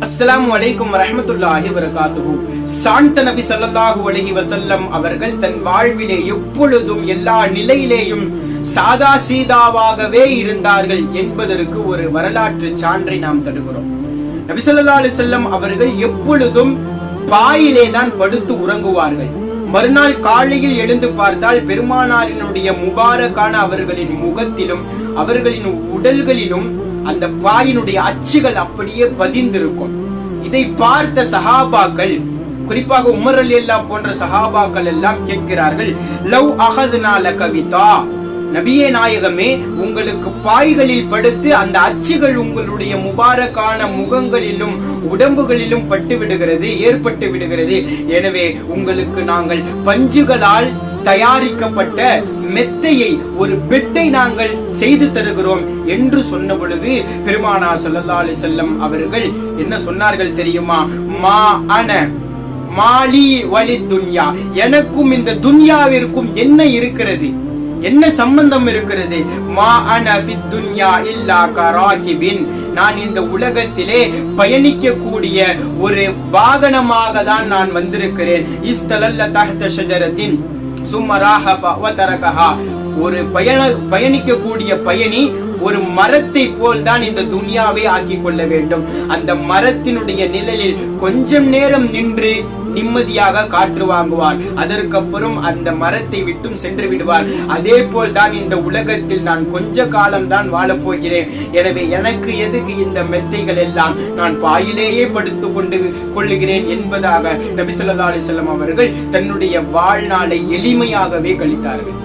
அஸ்ஸலாமு அலைக்கும் வரஹ்மத்துல்லாஹி வபரகாத்துஹு. சாந்த நபி ஸல்லல்லாஹு அலைஹி வஸல்லம் அவர்கள் தன் வாழ்விலே எப்பொழுதும் எல்லா நிலையிலேயும் சாதா சீதாவாகவே இருந்தார்கள் என்பதற்கு ஒரு வரலாற்று சான்றை நாம் தருகிறோம். நபி ஸல்லல்லாஹு அலைஹி வஸல்லம் அவர்கள் எப்பொழுதும் பாயிலே தான் படுத்து உறங்குவார்கள். மறுநாள் காலையில் எழுந்து பார்த்தால் பெருமானாரினுடைய முபாரக்கான அவர்களின் முகத்திலும் அவர்களின் உடல்களிலும் அந்த பாயினுடைய அச்சுகள் அப்படியே பதிந்திருக்கும். இதை பார்த்த சஹாபாக்கள், குறிப்பாக உமர் ரலியல்லாஹு போன்ற சஹாபாக்கள் எல்லாம் கேட்கிறார்கள், லவ் அகதுனா லகவிதா, நபியே நாயகமே, உங்களுக்கு பாய்களில் படுத்து அந்த அச்சுகள் உங்களுடைய முபாரக்கான முகங்களிலும் உடம்புகளிலும் ஏற்பட்டு விடுகிறது. எனவே உங்களுக்கு நாங்கள் பஞ்சுகளால் தயாரிக்கப்பட்ட மெத்தையை, ஒரு பெட்டை நாங்கள் செய்து தருகிறோம் என்று சொன்ன பொழுது பெருமானார் ஸல்லல்லாஹு அலைஹி வஸல்லம் அவர்கள் என்ன சொன்னார்கள் தெரியுமா? மா அன மாலி வலி துன்யா, எனக்கும் இந்த துன்யாவிற்கும் என்ன இருக்கிறது, என்ன சம்பந்தம் இருக்கிறது? மா அன ஃபித் துன்யா இல்லா கராகிபின், நான் இந்த உலகத்திலே பயணிக்கக்கூடிய ஒரு வாகனமாக தான் நான் வந்திருக்கிறேன். இஸ்தலல்ல தஹ்த ஷஜரத்தின் சும்ம ராஹஃப வ தரகஹா, ஒரு பயணிக்கக்கூடிய பயணி ஒரு மரத்தை போல் தான் இந்த துன்யாவை ஆக்கிக் கொள்ள வேண்டும். அந்த மரத்தினுடைய நிழலில் கொஞ்சம் நேரம் நின்று நிம்மதியாக காற்று வாங்குவார், அதற்கப்புறம் அந்த மரத்தை விட்டும் சென்று விடுவார். அதே போல் தான் இந்த உலகத்தில் நான் கொஞ்ச காலம் தான் வாழப் போகிறேன். எனவே எனக்கு எதுக்கு இந்த மெத்தைகள் எல்லாம், நான் பாயிலேயே படுத்துக் கொள்ளுகிறேன் என்பதாக நபி ஸல்லல்லாஹு அலைஹி வஸல்லம் அவர்கள் தன்னுடைய வாழ்நாளை எளிமையாகவே கழித்தார்கள்.